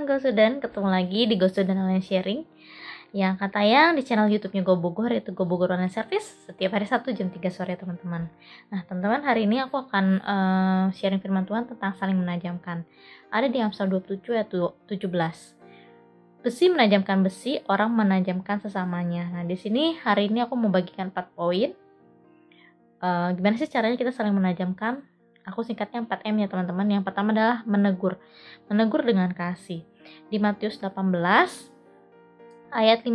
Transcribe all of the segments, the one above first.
teman-teman GoStudent, ketemu lagi di GoStudent Online Sharing yang akan tayang di channel YouTube-nya Go Bogor, yaitu Go Bogor Online Service setiap hari Sabtu jam 3 sore teman-teman. Nah teman-teman, hari ini aku akan sharing firman Tuhan tentang saling menajamkan. Ada di Amsal 27 ayat 17. Besi menajamkan besi, orang menajamkan sesamanya. Nah di sini hari ini aku mau bagikan 4 poin. Gimana sih caranya kita saling menajamkan? Aku singkatnya 4M ya teman-teman. Yang pertama adalah menegur. Menegur dengan kasih. Di Matius 18 ayat 15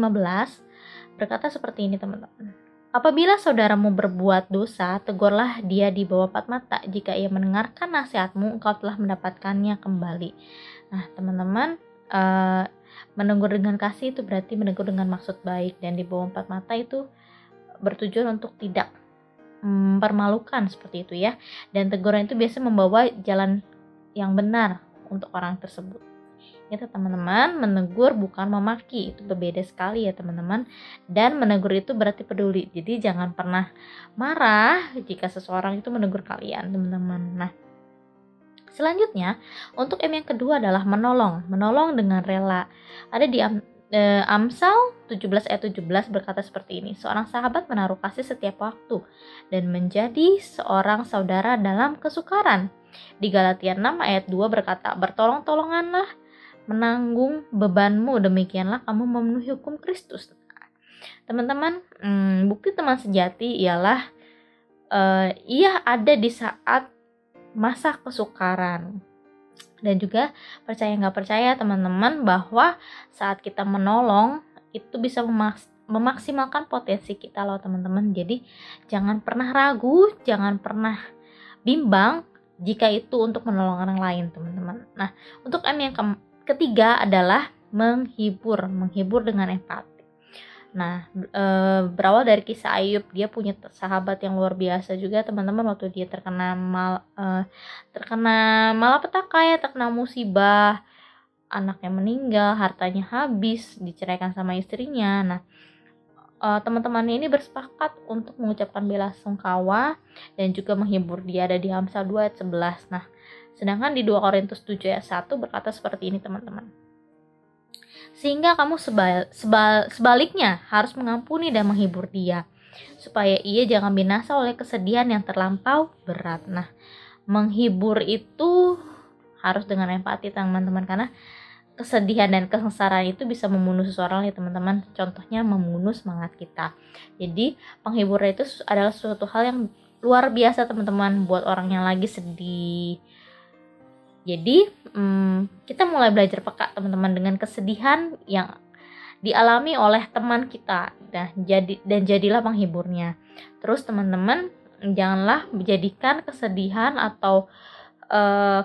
berkata seperti ini teman-teman. Apabila saudaramu berbuat dosa, tegurlah dia di bawah 4 mata. Jika ia mendengarkan nasihatmu, engkau telah mendapatkannya kembali. Nah teman-teman, menegur dengan kasih itu berarti menegur dengan maksud baik. Dan di bawah 4 mata itu bertujuan untuk tidak mempermalukan seperti itu ya. Dan teguran itu biasa membawa jalan yang benar untuk orang tersebut. Itu teman-teman, menegur bukan memaki, itu berbeda sekali ya teman-teman. Dan menegur itu berarti peduli. Jadi jangan pernah marah jika seseorang itu menegur kalian teman-teman. Nah selanjutnya untuk M yang kedua adalah menolong. Menolong dengan rela. Ada di Amsal 17 ayat 17 berkata seperti ini. Seorang sahabat menaruh kasih setiap waktu dan menjadi seorang saudara dalam kesukaran. Di Galatia 6 ayat 2 berkata, bertolong-tolonganlah menanggung bebanmu, demikianlah kamu memenuhi hukum Kristus. Teman-teman, bukti teman sejati ialah ia ada di saat masa kesukaran. Dan juga percaya nggak percaya teman-teman bahwa saat kita menolong itu bisa memaksimalkan potensi kita loh teman-teman. Jadi jangan pernah ragu, jangan pernah bimbang jika itu untuk menolong orang lain teman-teman. Nah untuk M yang ketiga adalah menghibur dengan empati. Nah berawal dari kisah Ayub, dia punya sahabat yang luar biasa juga teman-teman. Waktu dia terkena malapetaka ya, terkena musibah, anaknya meninggal, hartanya habis, diceraikan sama istrinya. Nah teman-teman ini bersepakat untuk mengucapkan belasungkawa dan juga menghibur dia. Ada di Amsal 2 ayat 11. Nah sedangkan di 2 Korintus 7 ayat 1 berkata seperti ini teman-teman. Sehingga kamu sebaliknya harus mengampuni dan menghibur dia, supaya ia jangan binasa oleh kesedihan yang terlampau berat. Nah, menghibur itu harus dengan empati teman-teman, karena kesedihan dan kesengsaraan itu bisa membunuh seseorang ya teman-teman. Contohnya membunuh semangat kita. Jadi penghibur itu adalah suatu hal yang luar biasa teman-teman buat orang yang lagi sedih. Jadi kita mulai belajar peka teman-teman dengan kesedihan yang dialami oleh teman kita. Dan jadilah penghiburnya. Terus teman-teman janganlah menjadikan kesedihan atau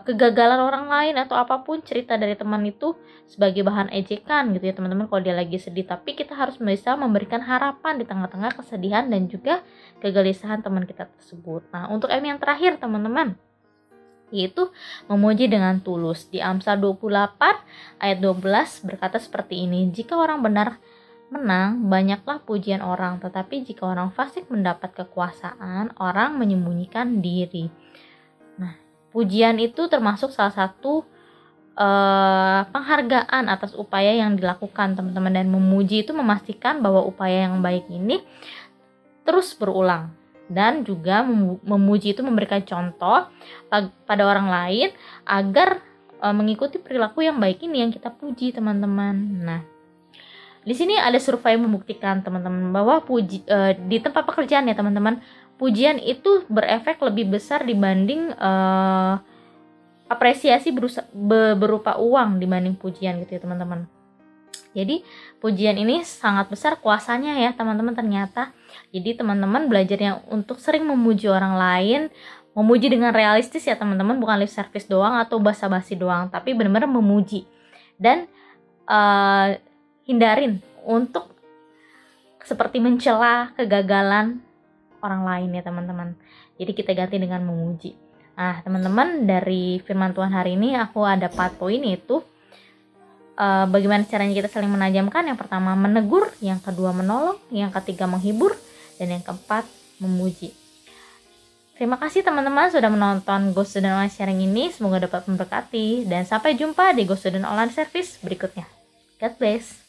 kegagalan orang lain atau apapun cerita dari teman itu sebagai bahan ejekan gitu ya teman-teman kalau dia lagi sedih. Tapi kita harus bisa memberikan harapan di tengah-tengah kesedihan dan juga kegelisahan teman kita tersebut. Nah untuk M yang terakhir teman-teman, yaitu memuji dengan tulus. Di Amsal 28 ayat 12 berkata seperti ini. Jika orang benar menang, banyaklah pujian orang. Tetapi jika orang fasik mendapat kekuasaan, orang menyembunyikan diri. Nah, pujian itu termasuk salah satu penghargaan atas upaya yang dilakukan teman-teman. Dan memuji itu memastikan bahwa upaya yang baik ini terus berulang. Dan juga memuji itu memberikan contoh pada orang lain agar mengikuti perilaku yang baik ini yang kita puji teman-teman. Nah, di sini ada survei membuktikan teman-teman bahwa di tempat pekerjaan ya teman-teman, pujian itu berefek lebih besar dibanding apresiasi berupa uang dibanding pujian gitu ya teman-teman. Jadi pujian ini sangat besar kuasanya ya teman-teman ternyata. Jadi teman-teman belajarnya untuk sering memuji orang lain, memuji dengan realistis ya teman-teman, bukan lip service doang atau basa-basi doang, tapi benar-benar memuji. Dan hindarin untuk seperti mencela kegagalan orang lain ya teman-teman. Jadi kita ganti dengan memuji. Nah teman-teman, dari firman Tuhan hari ini aku ada 4 poin, yaitu bagaimana caranya kita saling menajamkan. Yang pertama menegur, yang kedua menolong, yang ketiga menghibur, dan yang keempat memuji. Terima kasih teman-teman sudah menonton Ghost Student Online Sharing ini. Semoga dapat memberkati dan sampai jumpa di Ghost Student Online Service berikutnya. God bless.